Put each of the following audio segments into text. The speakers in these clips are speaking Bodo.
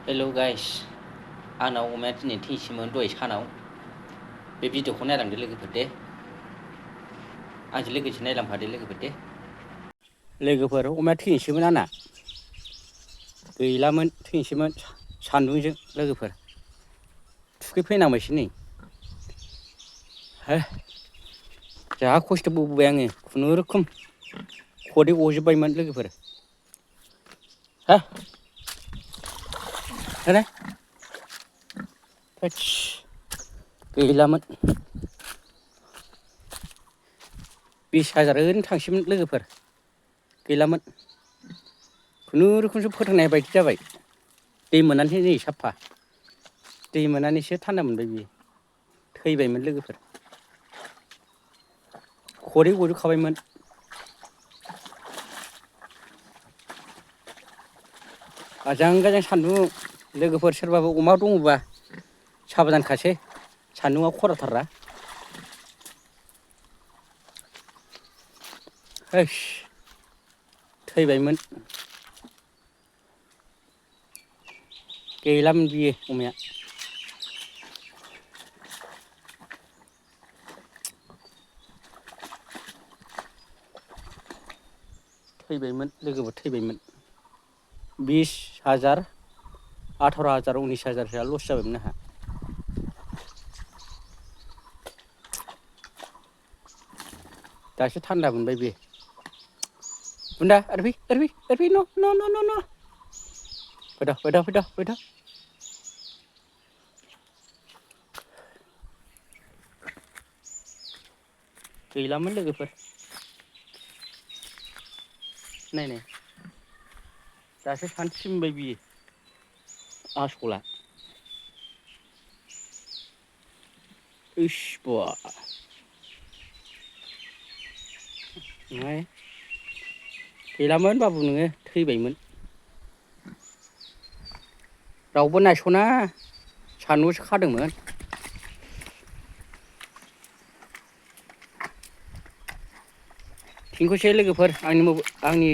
हेल' गाइस आंनाव अमाया दिनै थैसेमोन दहाय सानाव बे भिडिअखौ नायलांदो लोगोफोर दे आंजों लोगोसे नायलांफादो लोगोफोर दे लोगोफोर अमाया थैनोसैमोन आंना गैलामोन थैनोसैमोन सान्दुंजों लोगोफोर थुखैफैनांबायसो नै जा खस्थ' बौबाय आङो खुनुरुखुम खदै गजोब्बायमोन लोगोफोर थोस गैलामोन 20,000 ओरैनो थांसैमोन लोगोफोर गैलामोन खुनुरुखुमसो फोथांनाय बायदि जाबाय दै मोननानै नै साफा दै मोननानैसो थान्दा मोनबाय बियो थैबायमोन लोगोफोर खदै गजोबखाबायमोन आजां गाजां सान्दुं लोगोफोर सोरबाबो अमा दङबा साबधानखासै सान्दुंआ खराथारना थैबायमोन गैलामोन बियो अमाया थैबायमोन लोगोफोर थैबायमोन 20,000 18,000 19,000 लस जाबायमोन आंहा दासो थान्दा मोनबाय बे बुन्दा ओरै फै न' फैद' गैलामोन लोगोफोर नाय दासो सानसे मोनबाय बियो आसला बा गैलामोन बाबु नोङो थैबायमोन रावबो नायस'ना सान्दुंसो खादोंमोन थेंकइउसै लोगोफोर आंनि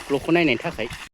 ब्लगखौ नायनायनि थाखाय